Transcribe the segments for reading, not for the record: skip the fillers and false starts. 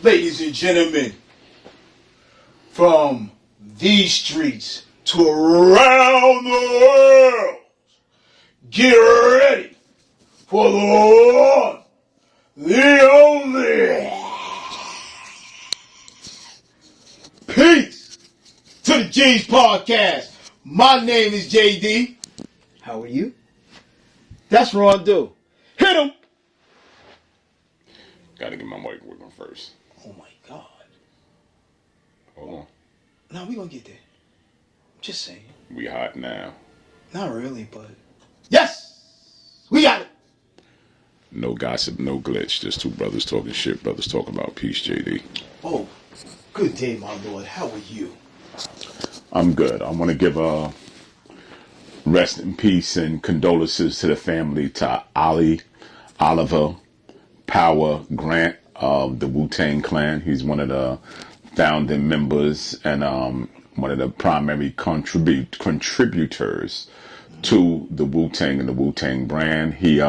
Ladies and gentlemen, from these streets to around the world, get ready for the one, the only. Peace to the G's Podcast. My name is JD. How are you? That's Rondo. Hit him. Gotta get my mic working first. Oh my God. Hold on. No, we gonna get there. Just saying. We hot now. Not really, but yes, we got it. No gossip, no glitch. Just two brothers talking shit. Brothers talking about peace, JD. Oh, good day, my lord. How are you? I'm good. I want to give a rest in peace and condolences to the family, to Oliver Power Grant of the Wu-Tang Clan. He's one of the founding members and one of the primary contributors to the Wu-Tang and the Wu-Tang brand. He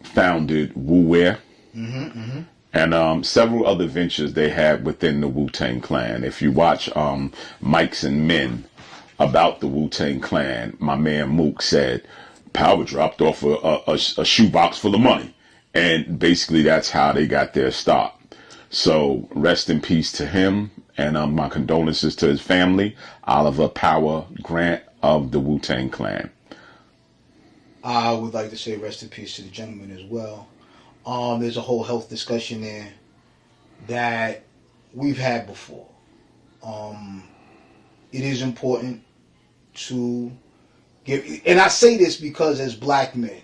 founded Wu-Wear and several other ventures they had within the Wu-Tang Clan. If you watch Mikes and Men about the Wu-Tang Clan, my man Mook said Power dropped off a shoebox full of money. And basically that's how they got their start. So rest in peace to him, and my condolences to his family, Oliver Power Grant of the Wu-Tang Clan. I would like to say rest in peace to the gentleman as well. There's a whole health discussion there that we've had before. It is important to give, and I say this because as black men,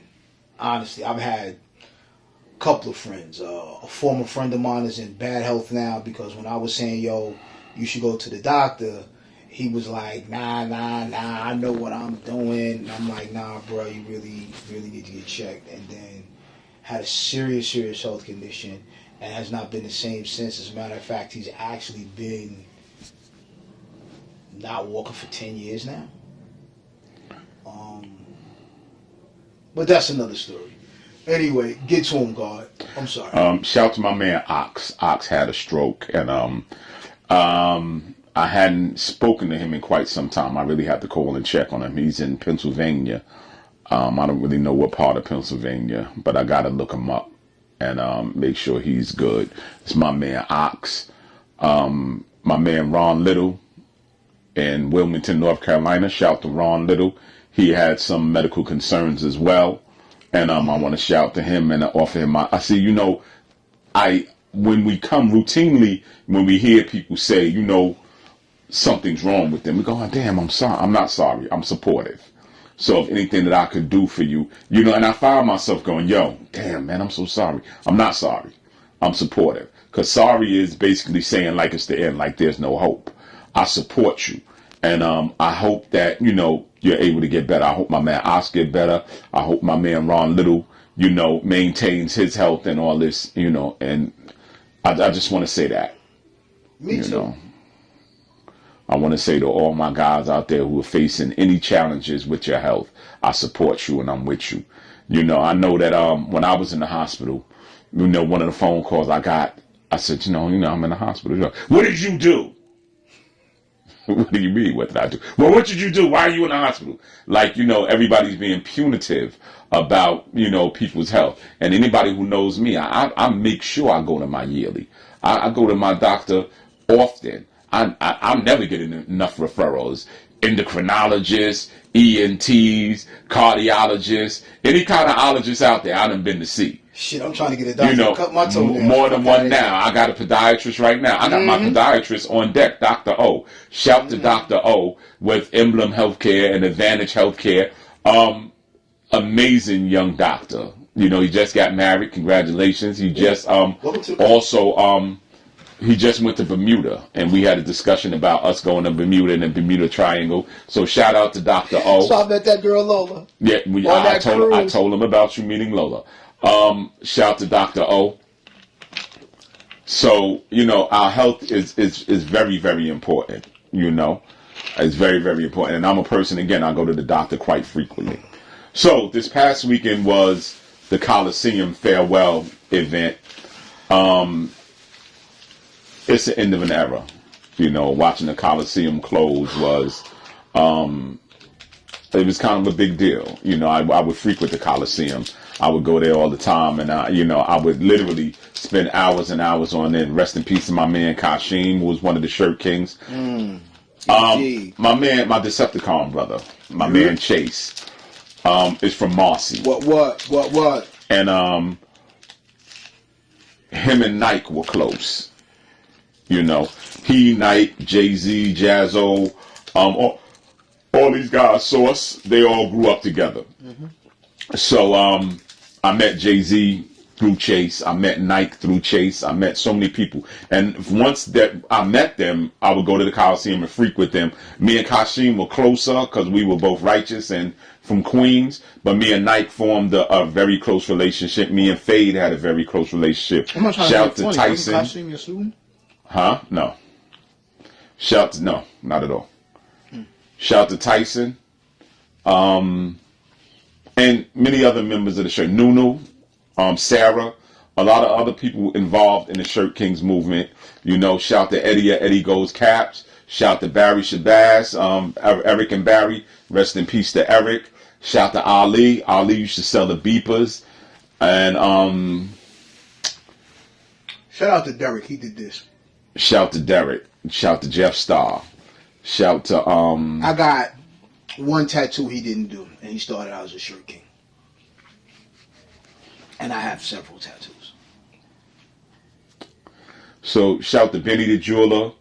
honestly, I've had couple of friends. A former friend of mine is in bad health now because when I was saying, yo, you should go to the doctor, he was like, nah, I know what I'm doing. And I'm like, nah, bro, you really need to get checked. And then had a serious health condition and has not been the same since. As a matter of fact, he's actually been not walking for 10 years now. But that's another story. Anyway, get to him, God. I'm sorry. Shout out to my man Ox. Ox had a stroke, and I hadn't spoken to him in quite some time. I really had to call and check on him. He's in Pennsylvania. I don't really know what part of Pennsylvania, but I got to look him up and make sure he's good. It's my man Ox. My man Ron Little in Wilmington, North Carolina. Shout to Ron Little. He had some medical concerns as well. And I want to shout to him and offer him I see, when we come routinely, when we hear people say, something's wrong with them, we go, oh, damn, I'm sorry. I'm not sorry. I'm supportive. So if anything that I could do for you, and I find myself going, yo, damn, man, I'm so sorry. I'm not sorry. I'm supportive. Because sorry is basically saying like it's the end, like there's no hope. I support you. And I hope that, you're able to get better. I hope my man Oscar get better. I hope my man Ron Little, maintains his health and all this, and I just want to say that. Me too. I want to say to all my guys out there who are facing any challenges with your health, I support you and I'm with you. I know that when I was in the hospital, one of the phone calls I got, I said, I'm in the hospital. What did you do? What do you mean? What did I do? Well, what did you do? Why are you in the hospital? Like, everybody's being punitive about, people's health. And anybody who knows me, I make sure I go to my yearly. I go to my doctor often. I'm never getting enough referrals. Endocrinologists, ENTs, cardiologists, any kind of ologist out there I done been to see. Shit, I'm trying to get a doctor to cut my toenails. More than one now. I got a podiatrist right now. I got my podiatrist on deck, Dr. O. Shout to Dr. O with Emblem Healthcare and Advantage Healthcare. Amazing young doctor. He just got married. Congratulations. He just he just went to Bermuda, and we had a discussion about us going to Bermuda and the Bermuda Triangle. So shout out to Dr. O. So I met that girl Lola. Yeah, I told him about you meeting Lola. Shout to Dr. O. So, our health is very, very important, It's very, very important. And I'm a person, again, I go to the doctor quite frequently. So this past weekend was the Coliseum farewell event. It's the end of an era. You know, watching the Coliseum close was, it was kind of a big deal. You know, I would frequent the Coliseum. I would go there all the time, and I would literally spend hours and hours on it. Rest in peace to my man Kashim, who was one of the Shirt Kings. My Decepticon brother, my man Chase, is from Marcy. What? And him and Nike were close. You know, he, Nike, Jay-Z, Jazzo, all these guys, Sauce, they all grew up together. So I met Jay-Z through Chase. I met Nike through Chase. I met so many people. And once that I met them, I would go to the Coliseum and frequent them. Me and Kashim were closer because we were both righteous and from Queens. But me and Nike formed a very close relationship. Me and Fade had a very close relationship. Shout out to Tyson. Kashim your student? Huh? No. No, not at all. Shout out to Tyson. And many other members of the Shirt. Nunu, Sarah, a lot of other people involved in the Shirt Kings movement. You know, shout to Eddie at Eddie Goes Caps. Shout to Barry Shabazz, Eric and Barry. Rest in peace to Eric. Shout to Ali. Ali used to sell the beepers. And shout out to Derek. He did this. Shout to Derek. Shout to Jeff Starr. Shout to I got one tattoo he didn't do, and he started out as a Shirt King. And I have several tattoos. So shout to Benny the Jeweler.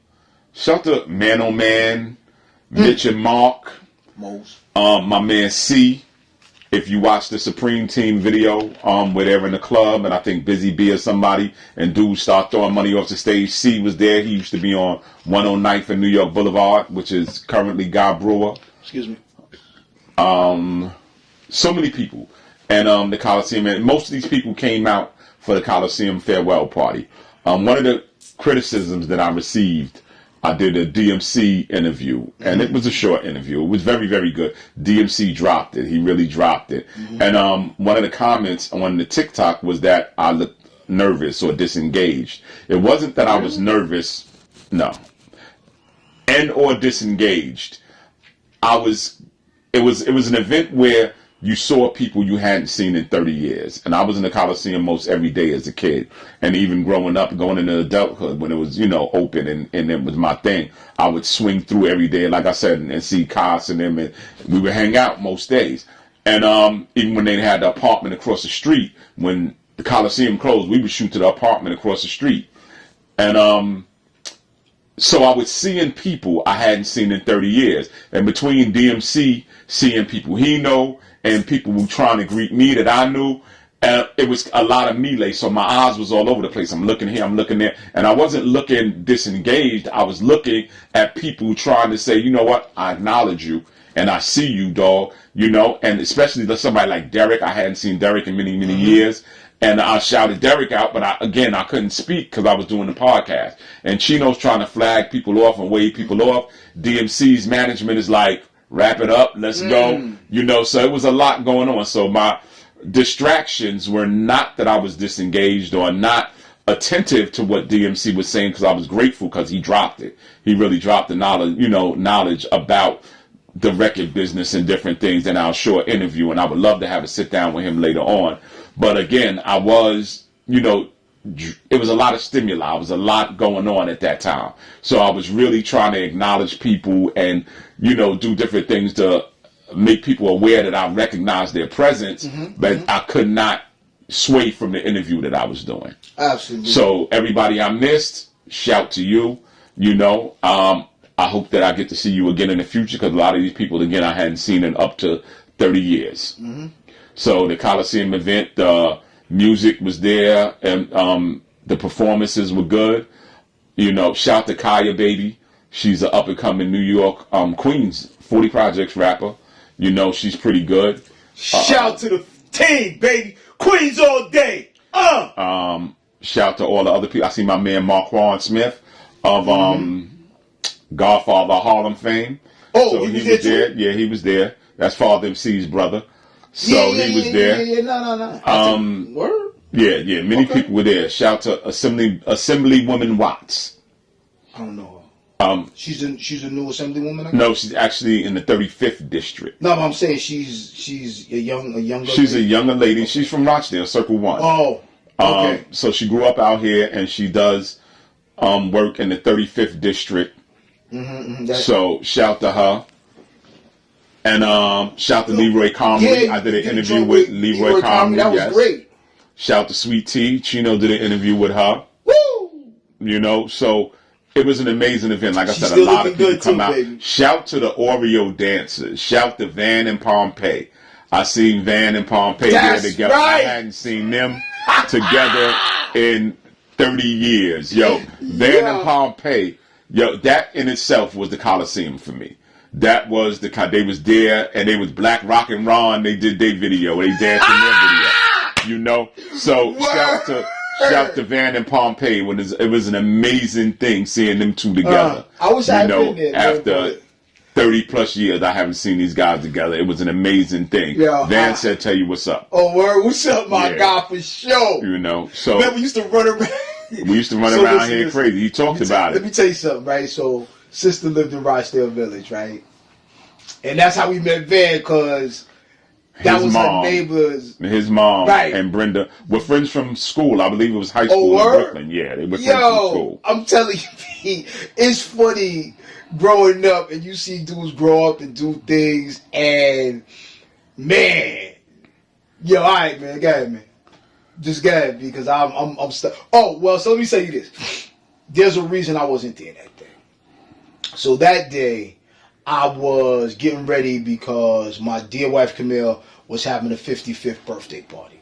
Shout to Man on Man, Mitch and Mark. Mose. My man C. If you watch the Supreme Team video, where they're in the club, and I think Busy B or somebody, and dudes start throwing money off the stage. C was there. He used to be on 109th and New York Boulevard, which is currently Guy Brewer. Excuse me. So many people. And the Coliseum, and most of these people came out for the Coliseum farewell party. One of the criticisms that I received, I did a DMC interview, and it was a short interview. It was very, very good. DMC dropped it. He really dropped it. And one of the comments on the TikTok was that I looked nervous or disengaged. It wasn't that I was nervous, no, and or disengaged. It was an event where you saw people you hadn't seen in 30 years. And I was in the Coliseum most every day as a kid. And even growing up, going into adulthood, when it was, open and it was my thing, I would swing through every day, like I said, and see Cos and them. And we would hang out most days. And even when they had the apartment across the street, when the Coliseum closed, we would shoot to the apartment across the street. And so I was seeing people I hadn't seen in 30 years. And between DMC, seeing people he know, and people were trying to greet me that I knew, it was a lot of melee. So my eyes was all over the place. I'm looking here, I'm looking there. And I wasn't looking disengaged. I was looking at people trying to say, you know what, I acknowledge you. And I see you, dog. And especially to somebody like Derek. I hadn't seen Derek in many, many years. And I shouted Derek out, but I couldn't speak because I was doing the podcast. And Chino's trying to flag people off and wave people off. DMC's management is like, wrap it up, let's go. So it was a lot going on. So my distractions were not that I was disengaged or not attentive to what DMC was saying, because I was grateful because he dropped it. He really dropped the knowledge about the record business and different things in our short interview. And I would love to have a sit down with him later on. But again, I was, it was a lot of stimuli. It was a lot going on at that time. So I was really trying to acknowledge people and, do different things to make people aware that I recognized their presence, but I could not sway from the interview that I was doing. Absolutely. So everybody I missed, shout to you. I hope that I get to see you again in the future, because a lot of these people, again, I hadn't seen in up to 30 years. So the Coliseum event, the music was there, and the performances were good. Shout to Kaya Baby. She's an up-and-coming New York, Queens 40 Projects rapper. She's pretty good. Shout to the team, baby. Queens all day. Shout to all the other people. I see my man Marquand Smith of Godfather Harlem fame. Oh, so he was there. Yeah, he was there. That's Father MC's brother. So he was there. No. Word? Yeah. Many Okay. people were there. Shout to Assemblywoman Watts. I don't know her. She's a new assemblywoman. I guess? No, she's actually in the 35th district. No, but I'm saying she's a younger. She's a lady. younger lady. She's from Rochdale, Circle One. Oh, okay. So she grew up out here, and she does work in the 35th district. So shout to her. And shout to Leroy Comrie. I did an interview with Leroy Comrie. That was great. Shout to Sweet Tea. Chino did an interview with her. Woo! You know, so it was an amazing event. Like I She's said, a lot of still people looking come good out. too, baby. Shout to the Oreo dancers. Shout to Van and Pompey. I seen Van and Pompey That's there together. right. I hadn't seen them together in 30 years. Yo, Van and Pompey. Yo, that in itself was the Coliseum for me. That was they was there, and they was Black Rock and Ron. They did their video. They danced in their video. You know? So shout to Van and Pompey. It was an amazing thing seeing them two together. I wish I had been there. After 30 plus years, I haven't seen these guys together. It was an amazing thing. Yeah, Van said, "Tell you what's up." Oh, word, what's up, my guy, for sure. You know, so man, we used to run around. We used to run around here crazy. He talked about it. Let me tell you something, right? So, sister lived in Rochdale Village, right? And that's how we met Van, because that was her neighbors. His mom right. and Brenda were friends from school. I believe it was high school in Brooklyn. Yeah, they were friends from school. I'm telling you, it's funny growing up and you see dudes grow up and do things, and man, all right, man, go ahead, man. Just go ahead, because I'm stuck. Oh, well, so let me tell you this. There's a reason I wasn't there that day. So that day, I was getting ready because my dear wife Camille was having a 55th birthday party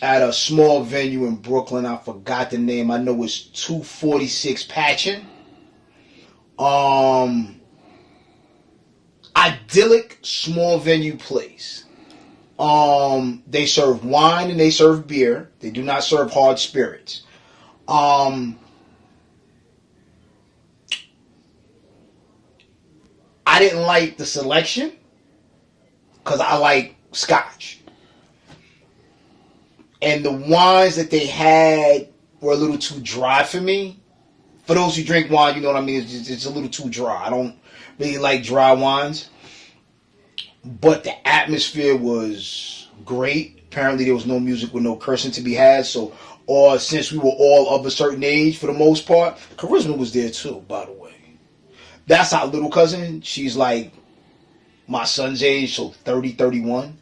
at a small venue in Brooklyn. I forgot the name. I know it's 246 Patchen. Idyllic small venue place. They serve wine and they serve beer. They do not serve hard spirits. I didn't like the selection because I like scotch. And the wines that they had were a little too dry for me. For those who drink wine, you know what I mean? It's a little too dry. I don't really like dry wines. But the atmosphere was great. Apparently there was no music with no cursing to be had. So, or since we were all of a certain age for the most part, Charisma was there too, by the way. That's our little cousin. She's like my son's age, so 30, 31.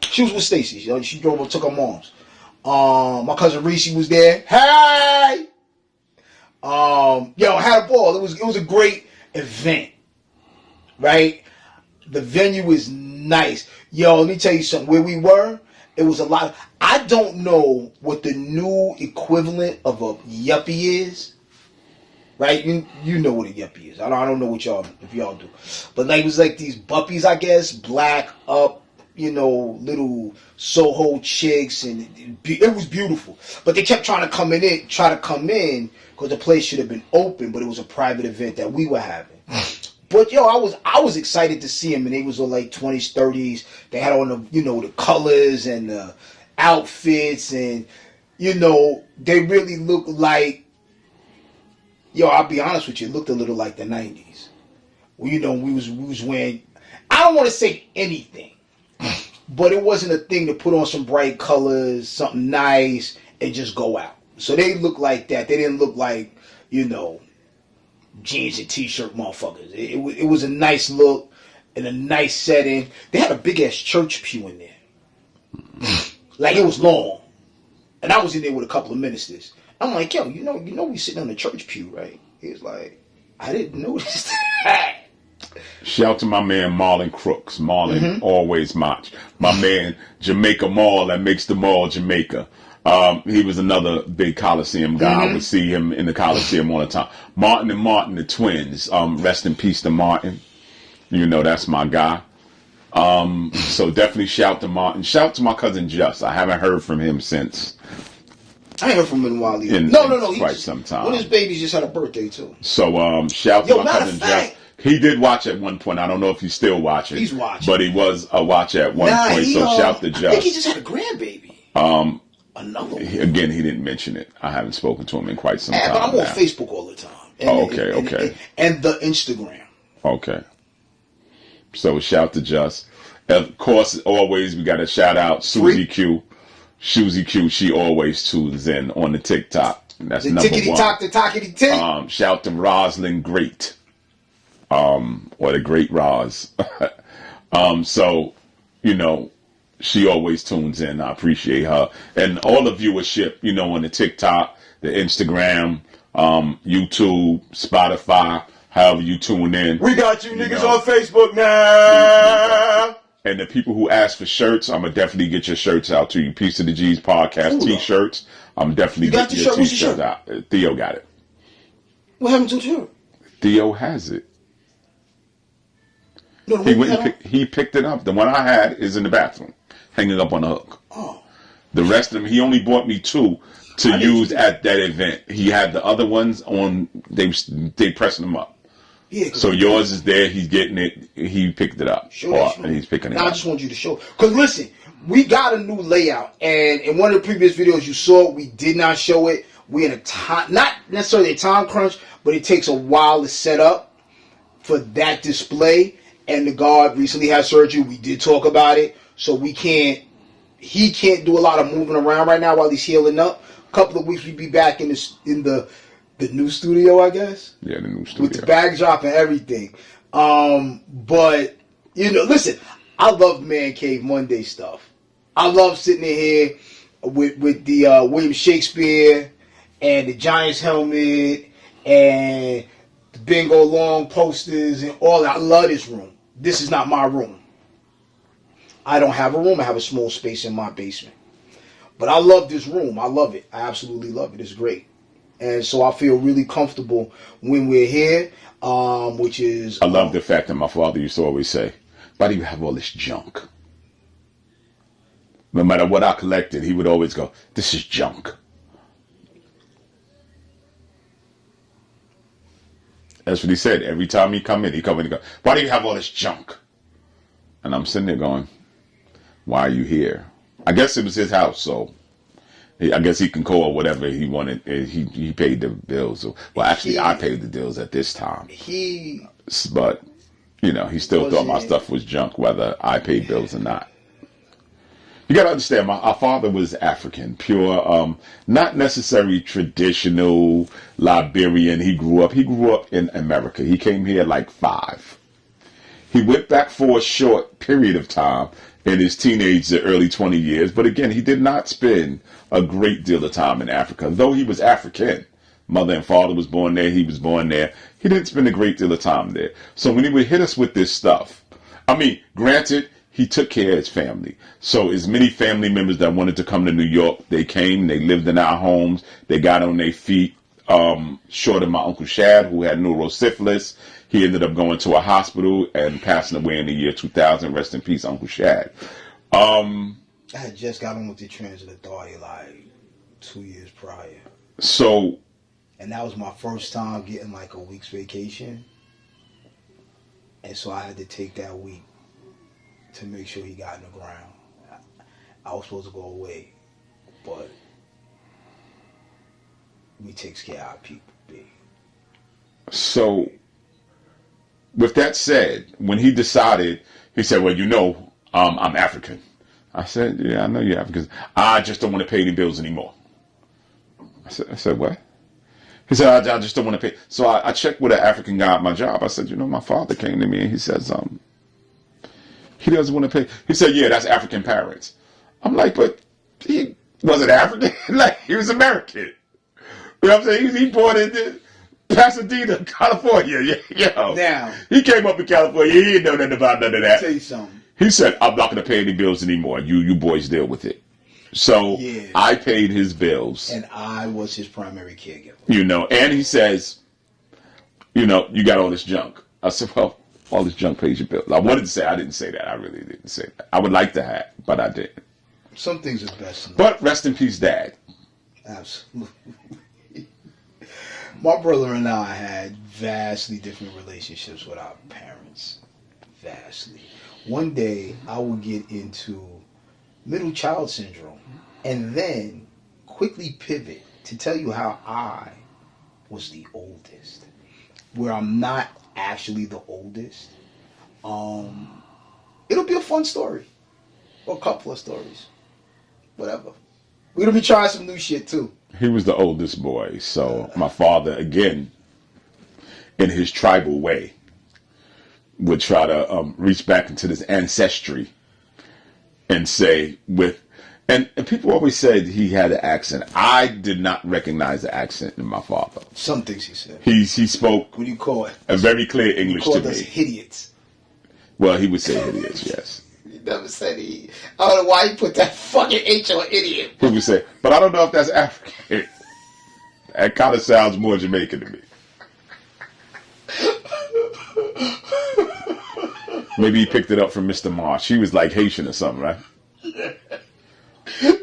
She was with Stacy. She drove up, took her mom's. My cousin Reese was there. Hey! I had a ball. It was a great event. Right? The venue is nice. Let me tell you something. Where we were, it was a lot. I don't know what the new equivalent of a yuppie is. Right? You know what a yuppie is. I don't know what if y'all do. But like, it was like these buppies, I guess, black up, little Soho chicks, and it was beautiful. But they kept trying to come in because the place should have been open, but it was a private event that we were having. But I was excited to see them, and they was all like 20s, 30s. They had on the colors and the outfits, and they really looked like. I'll be honest with you, it looked a little like the 90s. We was wearing, I don't want to say anything, but it wasn't a thing to put on some bright colors, something nice, and just go out. So they looked like that. They didn't look like, jeans and t-shirt motherfuckers. It was a nice look and a nice setting. They had a big ass church pew in there. Like, it was long. And I was in there with a couple of ministers. I'm like, yo, we sitting on the church pew, right? He was like, I didn't notice that. Shout to my man Marlon Crooks. Marlon always match. My man Jamaica Mall that makes the mall Jamaica. He was another big Coliseum guy. I would see him in the Coliseum all the time. Martin and Martin, the twins. Rest in peace to Martin. That's my guy. So definitely shout to Martin. Shout to my cousin Just. I haven't heard from him since. I ain't heard from him in a while either. No. Quite some time. When his baby just had a birthday too. So shout to my cousin Just. He did watch at one point. I don't know if he's still watching. He's watching. But he was a watcher at one point. So shout to Just. I think he just had a grandbaby. Another one. Again, he didn't mention it. I haven't spoken to him in quite some time. But I'm now. on Facebook all the time. And, Okay. And the Instagram. Okay. So shout to Just. Of course, always we got to shout out Susie Q. Susie Q, she always tunes in on the TikTok. That's the number tickety one. tock, the tockety tick. Shout to Roslyn Great. Or the Great Roz. So, you know, she always tunes in. I appreciate her. And all the viewership, you know, on the TikTok, the Instagram, YouTube, Spotify, however you tune in. We got you niggas on Facebook now. And the people who ask for shirts, I'm going to definitely get your shirts out to you. Piece of the G's podcast t-shirts. I'm definitely getting your t-shirts out. Theo got it. What happened to the shirt? Theo has it. No, He picked it up. The one I had is in the bathroom, hanging up on a hook. Oh. The rest of them, he only bought me 2 to use at that event. He had the other ones on, they pressing them up. Yeah, so yours is there. He's getting it. He picked it up. And he's picking it up. I just want you to show. Because listen, we got a new layout. And in one of the previous videos you saw, we did not show it. We're in a time, not necessarily a time crunch, but it takes a while to set up for that display. And the guard recently had surgery. We did talk about it. So he can't do a lot of moving around right now while he's healing up. A couple of weeks we'll be back in the new studio, I guess. Yeah, the new studio. With the backdrop and everything. But, you know, listen, I love Man Cave Monday stuff. I love sitting in here with the William Shakespeare and the Giants helmet and the Bingo Long posters and all that. I love this room. This is not my room. I don't have a room. I have a small space in my basement. But I love this room. I love it. I absolutely love it. It's great. And so I feel really comfortable when we're here, which is... I love the fact that my father used to always say, why do you have all this junk? No matter what I collected, he would always go, this is junk. That's what he said. Every time he come in and go, why do you have all this junk? And I'm sitting there going, why are you here? I guess it was his house, so... I guess he can call whatever he wanted. He paid the bills. Well, actually, I paid the bills at this time. But, you know, he still thought my stuff was junk, whether I paid bills or not. You got to understand, our father was African, pure, not necessarily traditional Liberian. He grew up in America. He came here like 5. He went back for a short period of time in his teenage, early 20 years. But again, he did not spend a great deal of time in Africa, though he was African. Mother and father was born there. He was born there. He didn't spend a great deal of time there. So when he would hit us with this stuff, I mean, granted, he took care of his family. So as many family members that wanted to come to New York, they came, they lived in our homes, they got on their feet. Short of my Uncle Shad, who had neurosyphilis. He ended up going to a hospital and passing away in the year 2000. Rest in peace, Uncle Shad. I had just got on with the Transit Authority like 2 years prior. And that was my first time getting like a week's vacation. And so I had to take that week to make sure he got in the ground. I was supposed to go away, but we takes care of our people, big. So, with that said, when he decided, he said, well, you know, I'm African. I said, yeah, I know you're African. I just don't want to pay any bills anymore. I said, what? He said, I just don't want to pay. So I checked with an African guy at my job. I said, you know, my father came to me and he says, he doesn't want to pay. He said, yeah, that's African parents. I'm like, but he wasn't African. Like, he was American. You know what I'm saying? He born in Pasadena, California. Yo. Now, he came up in California. He didn't know nothing about none of that. I'll tell you something. He said, I'm not going to pay any bills anymore. You boys deal with it. So yeah. I paid his bills. And I was his primary caregiver. You know, and he says, you know, you got all this junk. I said, well, all this junk pays your bills. I wanted to say, I didn't say that. I really didn't say that. I would like to have, but I didn't. Some things are best. But rest in peace, Dad. Absolutely. My brother and I had vastly different relationships with our parents. Vastly. One day, I would get into middle child syndrome. And then quickly pivot to tell you how I was the oldest, where I'm not actually the oldest. It'll be a fun story, or a couple of stories, whatever. We're gonna be trying some new shit too. He was the oldest boy, so my father, again, in his tribal way, would try to reach back into this ancestry and say and people always said he had an accent. I did not recognize the accent in my father. Some things he said. He spoke What do you call it? a very clear English He to called us me. idiots. Well, he would say idiots, yes. He never said he. I don't know why he put that fucking H on idiot. He would say, but I don't know if that's African. That kind of sounds more Jamaican to me. Maybe he picked it up from Mr. Marsh. He was like Haitian or something, right?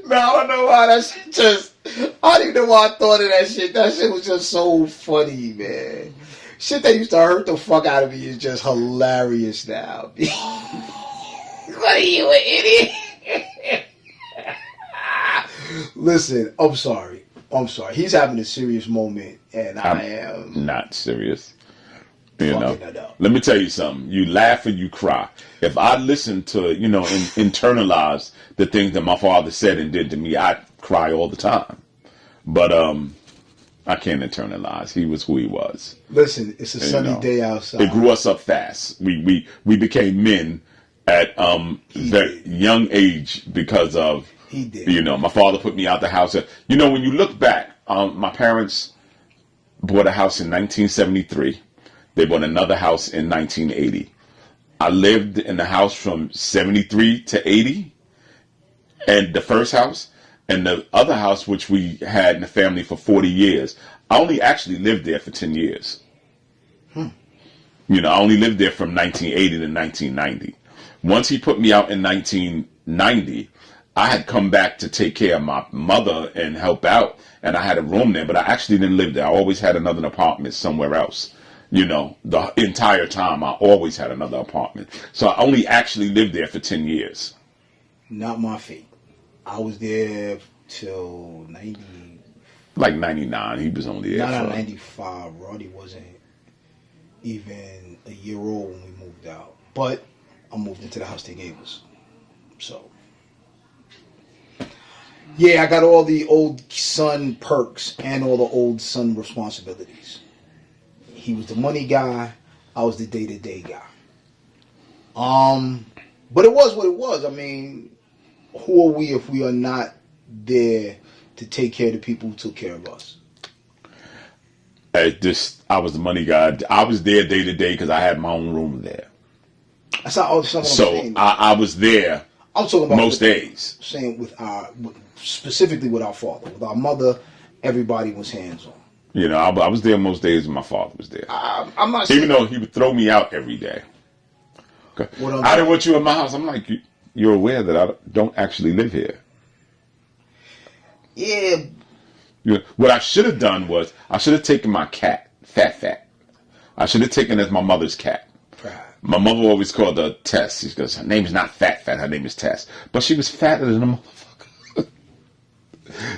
Man, I don't know why that shit just. I don't even know why I thought of that shit. That shit was just so funny, man. Shit that used to hurt the fuck out of me is just hilarious now. What are you, an idiot? Listen, I'm sorry. He's having a serious moment, and I am not serious. You know, fucking it up. let me tell you something. You laugh and you cry. If I listened to, internalize the things that my father said and did to me, I'd cry all the time. But I can't internalize. He was who he was. Listen, it's a sunny day outside. It grew us up fast. We became men at very young age because of He did. My father put me out the house. When you look back, my parents bought a house in 1973. They bought another house in 1980. I lived in the house from 73 to 80, and the first house, and the other house, which we had in the family for 40 years. I only actually lived there for 10 years. I only lived there from 1980 to 1990. Once he put me out in 1990, I had come back to take care of my mother and help out, and I had a room there, but I actually didn't live there. I always had another apartment somewhere else. The entire time I always had another apartment. So I only actually lived there for 10 years. Not my fate. I was there till 90. Like 99, he was only there. Not 95. Roddy wasn't even a year old when we moved out. But I moved into the house they gave us. So, yeah, I got all the old son perks and all the old son responsibilities. He was the money guy. I was the day-to-day guy. But it was what it was. I mean, who are we if we are not there to take care of the people who took care of us? I was the money guy. I was there day to day because I had my own room there. That's not all. So I was there. I'm talking about most days. Saying specifically with our father, with our mother, everybody was hands on. I was there most days when my father was there. I'm not even though he would throw me out every day. Okay. I didn't want you in my house. I'm like, you're aware that I don't actually live here. Yeah. What I should have done was I should have taken my cat, Fat. I should have taken as my mother's cat. Right. My mother always called her Tess. She goes, her name is not Fat. Her name is Tess. But she was fatter than a motherfucker.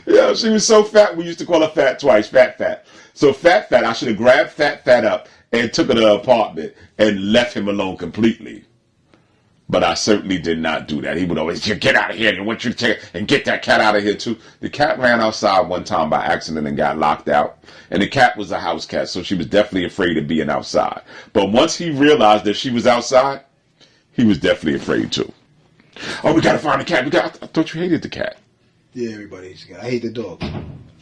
Yeah, she was so fat, we used to call her Fat twice, Fat. So Fat, I should have grabbed Fat up and took her to the apartment and left him alone completely. But I certainly did not do that. He would always, get out of here. I want you to take and get that cat out of here too. The cat ran outside one time by accident and got locked out. And the cat was a house cat, so she was definitely afraid of being outside. But once he realized that she was outside, he was definitely afraid too. Oh, we gotta find the cat. I thought you hated the cat. Yeah, everybody hates the cat. I hate the dog.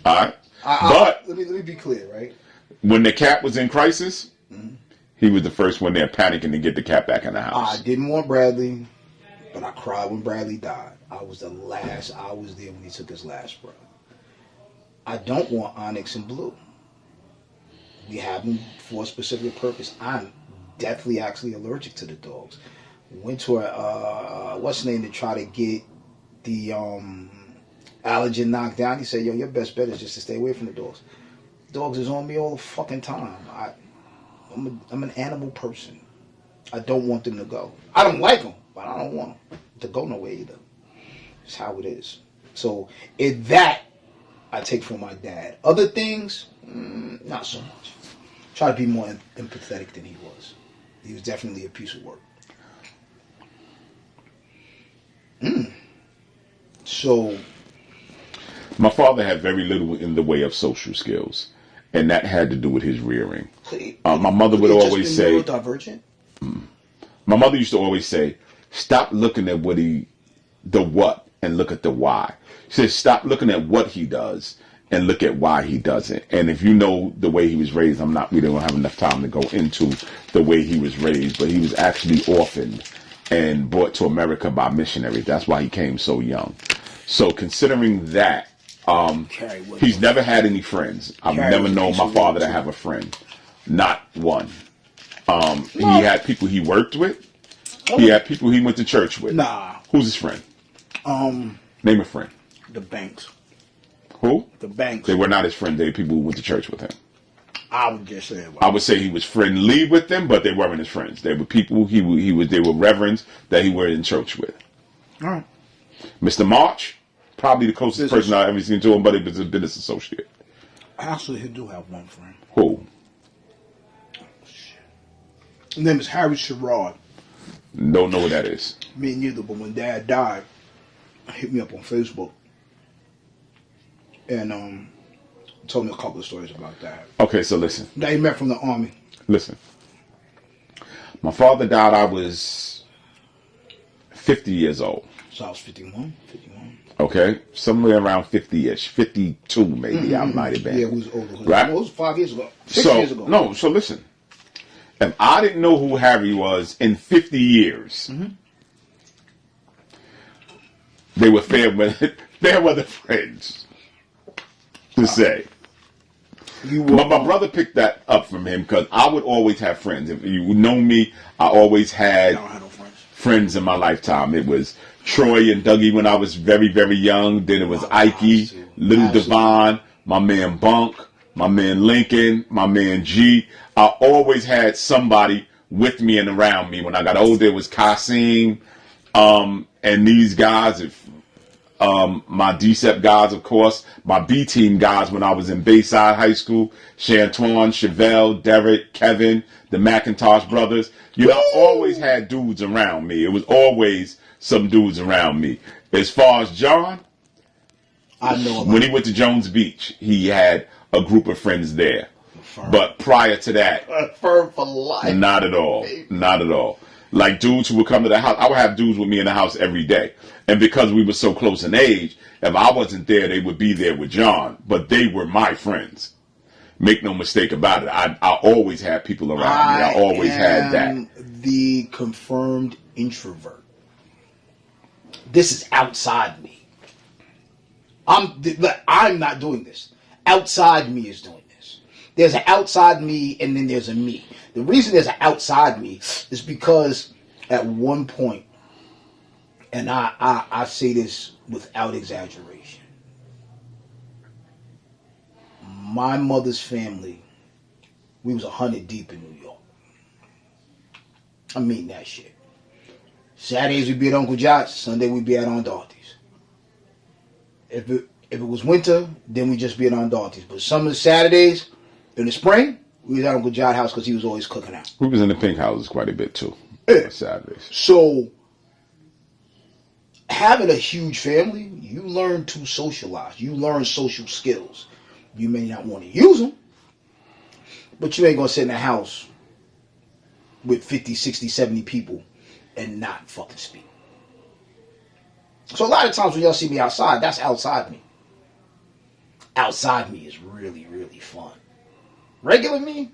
All right. But let me be clear, right? When the cat was in crisis, he was the first one there panicking to get the cat back in the house. I didn't want Bradley, but I cried when Bradley died. I was there when he took his last breath. I don't want Onyx and Blue. We have them for a specific purpose. I'm deathly actually allergic to the dogs. Went to what's the name to try to get the allergen knocked down. He said, yo, your best bet is just to stay away from the dogs. Dogs is on me all the fucking time. I'm an animal person. I don't want them to go. I don't like them, but I don't want them to go nowhere either. It's how it is. So that I take from my dad. Other things, not so much. Try to be more empathetic than he was. He was definitely a piece of work. So, my father had very little in the way of social skills, and that had to do with his rearing. My mother would always say, neurodivergent? my mother used to always say, stop looking at the what and look at the why. She says, stop looking at what he does and look at why he does it. And if you know the way he was raised, we don't have enough time to go into the way he was raised, but he was actually orphaned and brought to America by missionaries. That's why he came so young. So considering that, he's never had any friends. I've never known my father to have a friend. Not one. He had people he worked with. He had people he went to church with. Nah. Who's his friend? Name a friend. The Banks. Who? The Banks. They were not his friends. They were people who went to church with him. I would just say. I would say he was friendly with them, but they weren't his friends. They were people they were reverends that he were in church with. All right. Mr. March, probably the closest person I've ever seen to him, but he was a business associate. Actually, he do have one friend. Who? His name is Harry Sherrod. Don't know what that is. Me neither, but when Dad died, he hit me up on Facebook and told me a couple of stories about that. Okay, so listen. That he met from the Army. Listen. My father died, I was 50 years old. So I was 51. Okay? Somewhere around 50-ish. 52 maybe I might have been. Yeah, it was older. Right? No, it was 5 years ago. 6 years ago. No, so listen. If I didn't know who Harry was in 50 years, they were fair weather friends, to say. My brother picked that up from him because I would always have friends. If you know me, I always had friends in my lifetime. It was Troy and Dougie when I was very, very young. Then it was Ike, Little Devon, my man Bunk, my man Lincoln, my man G. I always had somebody with me and around me. When I got older, it was Kasim, and these guys, my DCEP guys, of course, my B team guys when I was in Bayside High School, Shantuan, Chevelle, Derek, Kevin, the McIntosh brothers. You know, I always had dudes around me. It was always some dudes around me. As far as John, I know when he went to Jones Beach, he had a group of friends there. But prior to that, firm for life. Not at all. Not at all. Like dudes who would come to the house, I would have dudes with me in the house every day. And because we were so close in age, if I wasn't there, they would be there with John. But they were my friends. Make no mistake about it. I always had people around me. I always had that. The confirmed introvert. This is outside me. I'm not doing this. Outside me is doing this. There's an outside me and then there's a me. The reason there's an outside me is because at one point, and I say this without exaggeration, my mother's family, we was 100 deep in New York. I mean that shit. Saturdays we'd be at Uncle John's, Sunday we'd be at Aunt Dorothy's. If it was winter, then we'd just be at Aunt Dorothy's. But some of the Saturdays, in the spring, we was at Uncle John's house because he was always cooking out. We was in the pink houses quite a bit too. On Saturdays. So, having a huge family, you learn to socialize. You learn social skills. You may not want to use them, but you ain't going to sit in a house with 50, 60, 70 people and not fucking speak. So a lot of times when y'all see me outside, that's outside me. Outside me is really, really fun. Regular me,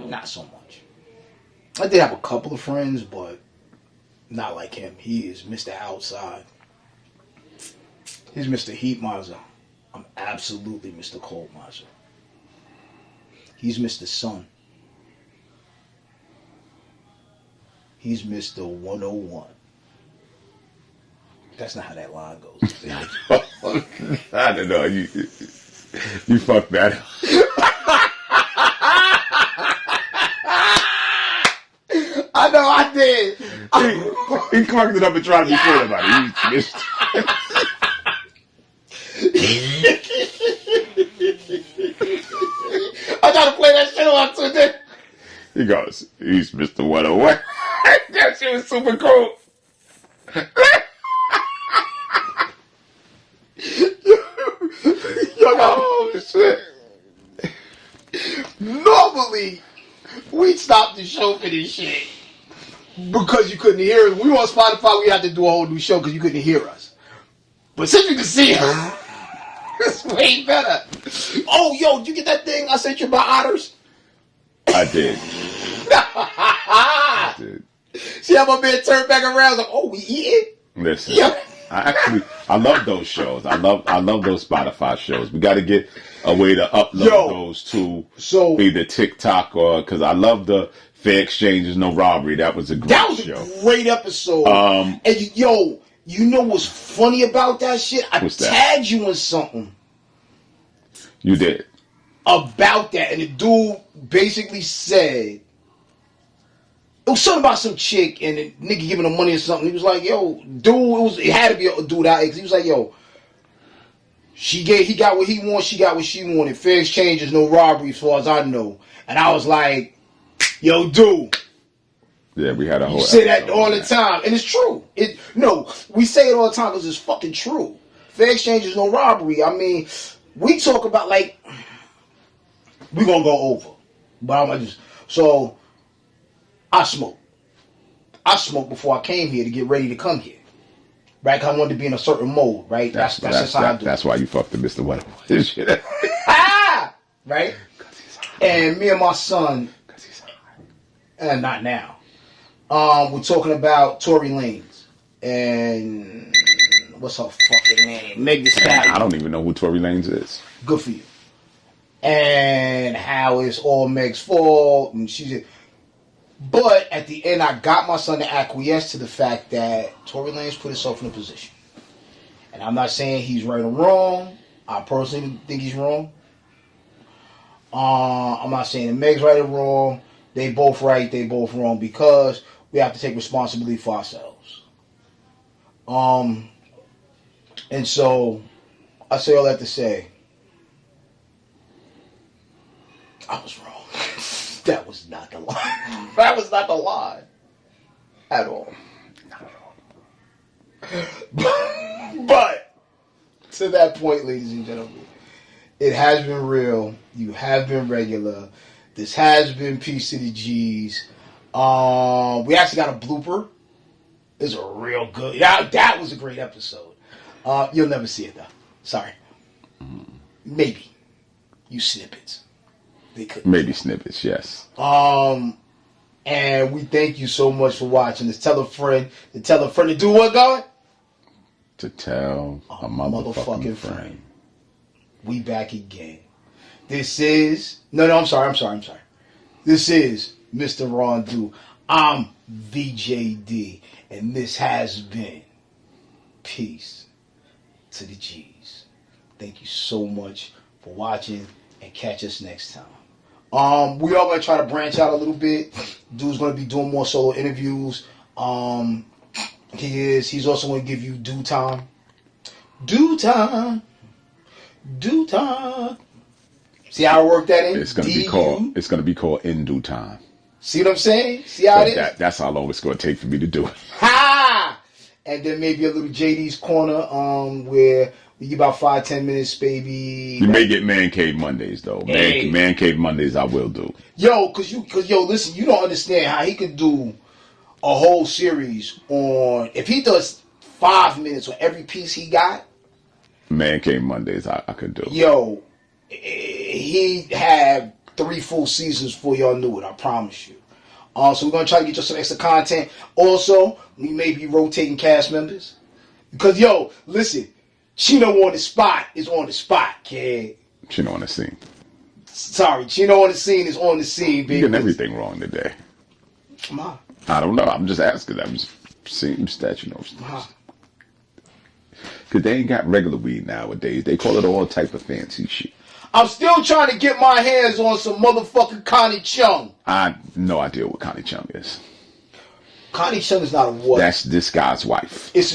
not so much. I did have a couple of friends, but not like him. He is Mr. Outside. He's Mr. Heat Miser. I'm absolutely Mr. Cold Miser. He's Mr. Sun. He's Mr. 101. That's not how that line goes. I don't know. You fucked that up. I know I did. He cocked it up and tried to be cool about it. on to this. He goes, he's Mr. 101. That shit was super cool. Oh, shit. Normally, we'd stop the show for this shit because you couldn't hear us. We were on Spotify. We had to do a whole new show because you couldn't hear us. But since you can see us, it's way better. Oh, yo, did you get that thing I sent you about otters? I did. I did. See how my man turned back around? I was like, oh, we eating? Listen, Yeah. I love those shows. I love those Spotify shows. We got to get a way to upload those to either TikTok or, because I love the Fair Exchanges, No Robbery. That was a great show. A great episode. And you know what's funny about that shit? I tagged you in something. You did. About that, and the dude basically said it was something about some chick and the nigga giving him money or something. He was like, "Yo, dude, it had to be a dude out." He was like, "Yo, he got what he wants, she got what she wanted. Fair exchange is no robbery, as far as I know." And I was like, "Yo, dude." Yeah, we had a whole. You say that all the time, and it's true. We say it all the time because it's fucking true. Fair exchange is no robbery. I mean, we talk about like we're gonna go over, but I'm gonna just I smoke. I smoked before I came here to get ready to come here, right? 'Cause I wanted to be in a certain mode, right? That's just how I do. That's why you fucked the Mr. What? Right? And me and my son, and not now. We're talking about Tory Lanez and what's her fucking name? Meg Thee Stallion. I don't even know who Tory Lanez is. Good for you. And how it's all Meg's fault, and but at the end, I got my son to acquiesce to the fact that Tory Lanez put himself in a position. And I'm not saying he's right or wrong. I personally think he's wrong. I'm not saying that Meg's right or wrong. They both right, they both wrong, because we have to take responsibility for ourselves. And so I say all that to say, I was wrong. That was not the line. That was not the line. At all. Not at all. But to that point, ladies and gentlemen, it has been real. You have been regular. This has been Peace to the G's. We actually got a blooper. It's a real good. That was a great episode. You'll never see it though. Sorry. Maybe. You snippets. They couldn't. Maybe snippets, yes. And we thank you so much for watching. Just tell a friend to do what, going? To tell a motherfucking friend. We back again. This is I'm sorry. This is Mr. Rondu. I'm VJD, and this has been Peace to the G's. Thank you so much for watching, and catch us next time. We are going to try to branch out a little bit. Dude's going to be doing more solo interviews. He's also going to give you due time. Due time. See how I work that in? It's going to be called In Due Time. See what I'm saying? See how it is? That's how long it's going to take for me to do it. Ha! And then maybe a little JD's Corner, where we give about 5-10 minutes, baby. You may get Man Cave Mondays though. Man Cave Mondays I will do. Yo, cause listen, you don't understand how he could do a whole series on, if he does 5 minutes on every piece he got. Man Cave Mondays I could do. Yo, he had 3 full seasons before y'all knew it. I promise you. So we're gonna try to get you some extra content. Also, we may be rotating cast members, because listen, Chino on the spot is on the spot, kid. Chino on the scene. Sorry, Chino on the scene is on the scene, baby. You're getting everything wrong today. Come on. I don't know. I'm just asking. I'm just seeing that, Because they ain't got regular weed nowadays. They call it all type of fancy shit. I'm still trying to get my hands on some motherfucking Connie Chung. I have no idea what Connie Chung is. Connie Chung is not a what? That's this guy's wife. It's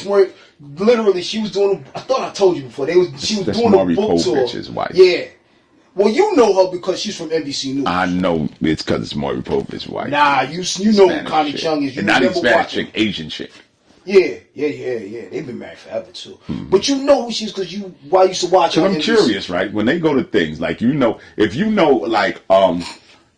where literally she was doing. I thought I told you before. She was doing a book tour. Wife. Yeah, Well, you know her because she's from NBC News. I know it's because it's Maury Povich wife. Nah, you know who Connie Chung is. You and not even remember Spanish watching. chick, Asian chick. Yeah. They've been married forever too. But you know who she is because why you used to watch her. Because I'm curious, right? When they go to things like if you know like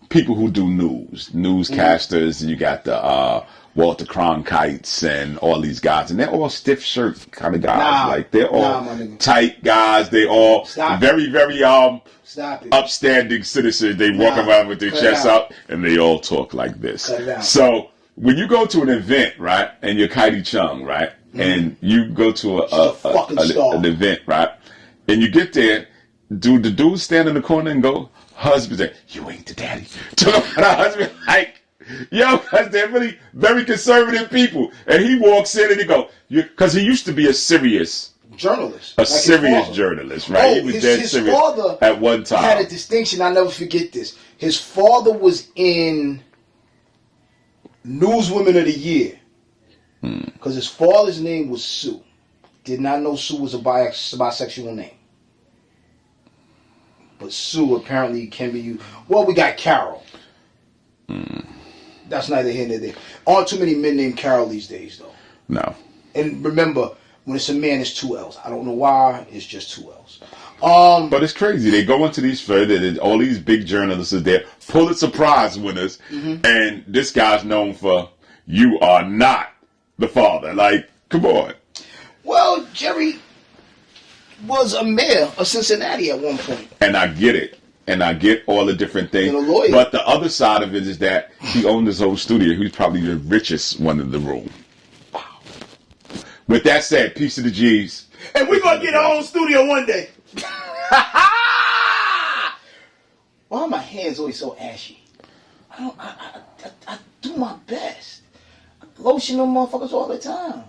people who do newscasters, and you got the Walter Cronkites and all these guys, and they're all stiff shirt kind of guys. Like they're all tight guys. They all very, very upstanding citizens. They walk around with their chests up, and they all talk like this. So when you go to an event, right, and you're Kaidi Chung, right, and you go to an event, right, and you get there, do the dudes stand in the corner and go, husband, say, you ain't the daddy. Talk about a husband like, yo, because they're really very conservative people. And he walks in and he go, because he used to be a serious journalist. A serious journalist, right? He was dead serious father at one time. Had a distinction, I'll never forget this. His father was in Newswomen of the Year. Because his father's name was Sue. Did not know Sue was a bisexual name. But Sue apparently can be used. Well, we got Carol. That's neither here nor there. Aren't too many men named Carol these days, though. No. And remember, when it's a man, it's 2 L's. I don't know why. It's just 2 L's. But it's crazy. They go into these all these big journalists are there, Pulitzer Prize winners, and this guy's known for, you are not the father. Like, come on. Well, Jerry was a mayor of Cincinnati at one point. And I get it. And I get all the different things. And a lawyer. But the other side of it is that he owned his own studio. He was probably the richest one in the room. Wow. With that said, peace to the G's. And we're going to get our own studio one day. Why are my hands always so ashy? I do my best. I lotion them motherfuckers all the time.